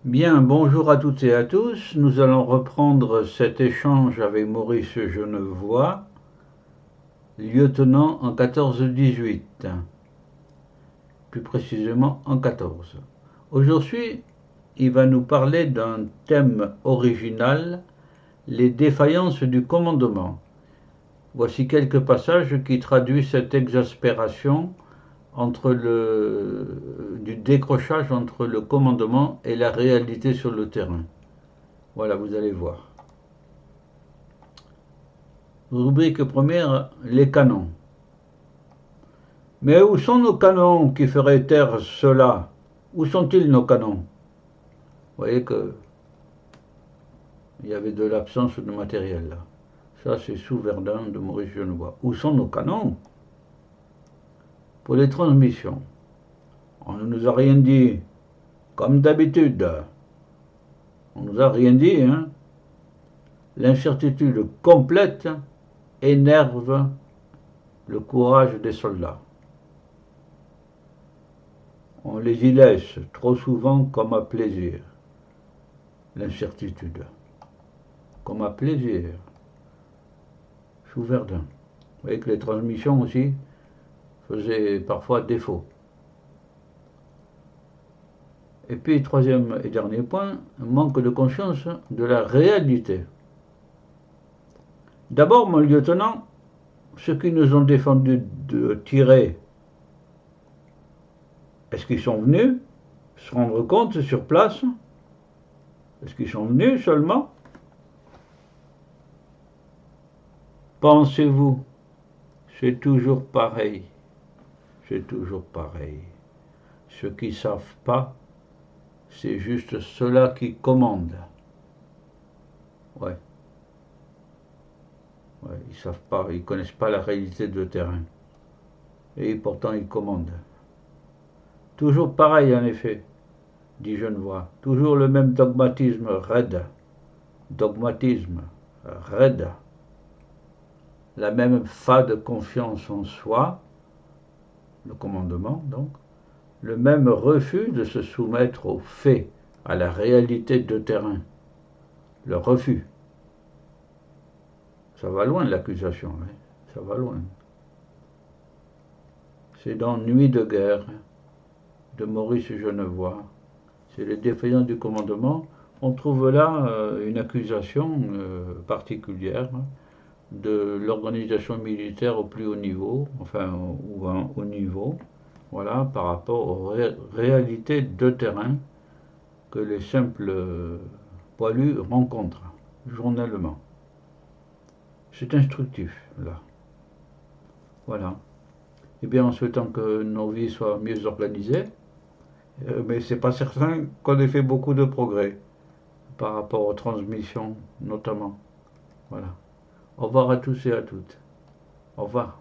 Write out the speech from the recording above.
Bien, bonjour à toutes et à tous. Nous allons reprendre cet échange avec Maurice Genevois, lieutenant en 14-18, plus précisément en 14. Aujourd'hui, il va nous parler d'un thème original, les défaillances du commandement. Voici quelques passages qui traduisent cette exaspération du décrochage entre le commandement et la réalité sur le terrain. Voilà, vous allez voir. Rubrique première, les canons. Mais où sont nos canons qui feraient taire cela? Où sont-ils nos canons? Vous voyez que il y avait de l'absence de matériel là. Ça c'est sous Verdun de Maurice Genevois. Où sont nos canons? Pour les transmissions, on ne nous a rien dit. Comme d'habitude, on ne nous a rien dit. L'incertitude complète énerve le courage des soldats. On les y laisse trop souvent comme à plaisir. L'incertitude. Comme à plaisir. Sous Verdun. Vous voyez que les transmissions aussi faisaient parfois défaut. Et puis, troisième et dernier point, un manque de conscience de la réalité. D'abord, mon lieutenant, ceux qui nous ont défendu de tirer, est-ce qu'ils sont venus se rendre compte sur place? Est-ce qu'ils sont venus seulement? Pensez-vous, c'est toujours pareil. C'est toujours pareil. Ceux qui ne savent pas, c'est juste ceux-là qui commandent. Ouais. Ils savent pas, ils connaissent pas la réalité de terrain. Et pourtant ils commandent. Toujours pareil en effet, dit Genevois. Toujours le même dogmatisme raide. Dogmatisme raide. La même fade confiance en soi, le commandement donc, le même refus de se soumettre aux faits, à la réalité de terrain. Le refus. Ça va loin l'accusation, ça va loin. C'est dans Nuit de guerre de Maurice Genevois. C'est les défaillances du commandement. On trouve là une accusation particulière de l'organisation militaire au plus haut niveau, enfin ou un haut niveau, voilà, par rapport aux réalités de terrain que les simples poilus rencontrent journellement. C'est instructif, là. Voilà. Eh bien, en souhaitant que nos vies soient mieux organisées, mais c'est pas certain qu'on ait fait beaucoup de progrès par rapport aux transmissions, notamment. Voilà. Au revoir à tous et à toutes. Au revoir.